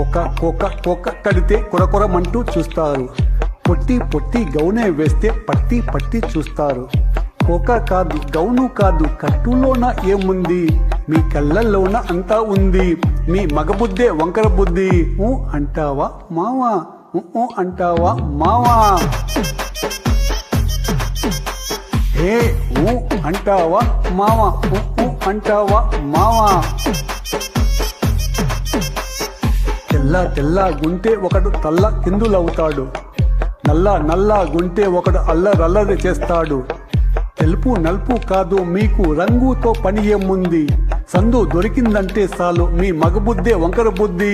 కోక కడితే కొరకొరమంటూ చూస్తారు. పొట్టి పొట్టి గౌనే వేస్తే పట్టి పట్టి చూస్తారు. కోక కాదు గౌను కాదు కట్టులోన ఏముంది, మీ కళ్ళల్లోన అంతా ఉంది. మీ మగబుద్దే వంకర బుద్ధి. అంటావా మావా, అంటావా మావా. హే అంటావా మావా, అంటావా మావా. తెల్ల గుంటే ఒకడు తల్ల కిందులవుతాడు. నల్ల గుంటే ఒకడు అల్లరల్లరి చేస్తాడు. తెలుపు నలుపు కాదు మీకు రంగుతో పని ఏముంది, సందు దొరికిందంటే చాలు మీ మగబుద్దే వంకర బుద్ధి.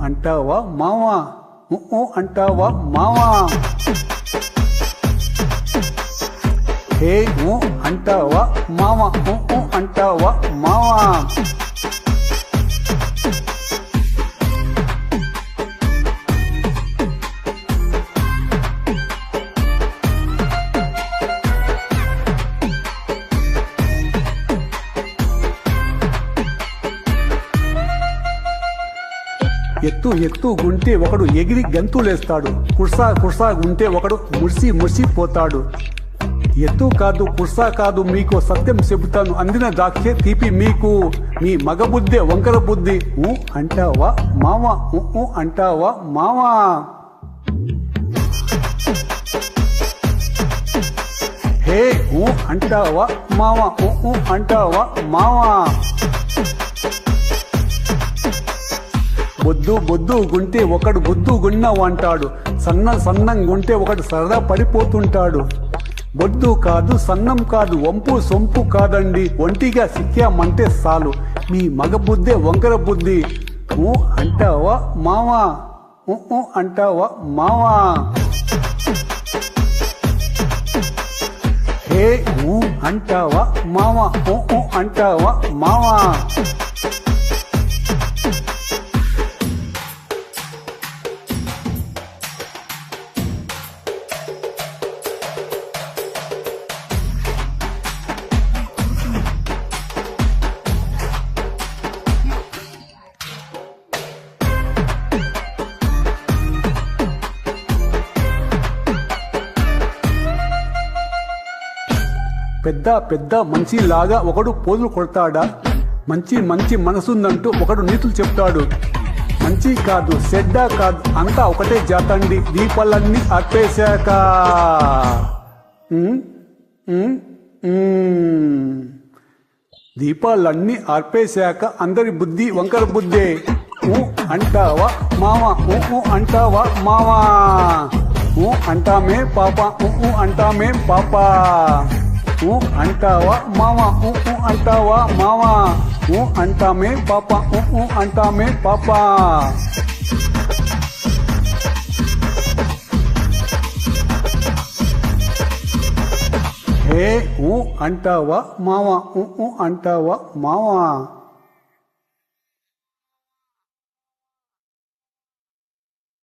అంటావా మావా, అంటావా మావా. హే అంటావా మావా, అంటావా మావా. ఎత్తు గుంటే ఒకడు ఎగిరి గంతులేస్తాడు. కుర్సా గుంటే ఒకడు మురిసి పోతాడు. ఎత్తు కాదు కుర్సా కాదు మీకు సత్యం చెబుతాను, అందిన దాక్షే తీపి మీకు. మీ మగబుద్ధే వంకర బుద్ధి. అంటావా మావా, అంటావా మావా. హే అంటావా మావా, అంటావా మావా. బొద్దు గుంటే ఒకడు గున్నావంటాడు. సన్నంగుంటే ఒకడు సరదా పడిపోతుంటాడు. బొద్దు కాదు సన్నం కాదు వంపు సొంపు కాదండి, ఒంటిగా సిక్కామంటే చాలు మీ మగబుద్ధే వంకర బుద్ధి. అంటావా మావా, అంటావా మావా. హే అంటావా మావా, అంటావా మావా. పెద్ద మనిషిలాగా ఒకడు పోజులు కొడతాడా. మంచి మనసుందంటూ ఒకడు నీతులు చెప్తాడు. మంచి కాదు చెడ్డ కాదు అంతా ఒకటే జాతండి, దీపాలన్నీ అర్పేశాక. దీపాలన్నీ అర్పేశాక అందరి బుద్ధి వంకర బుద్ధే. అంటావా మావా, అంటావా మావా. అంటామే పాప, అంటామే పాప. అంటావా మావా, అంటావా మావా. అంటామే పాప, అంటామే పాప. హే అంటావా మావా, అంటావా మావా.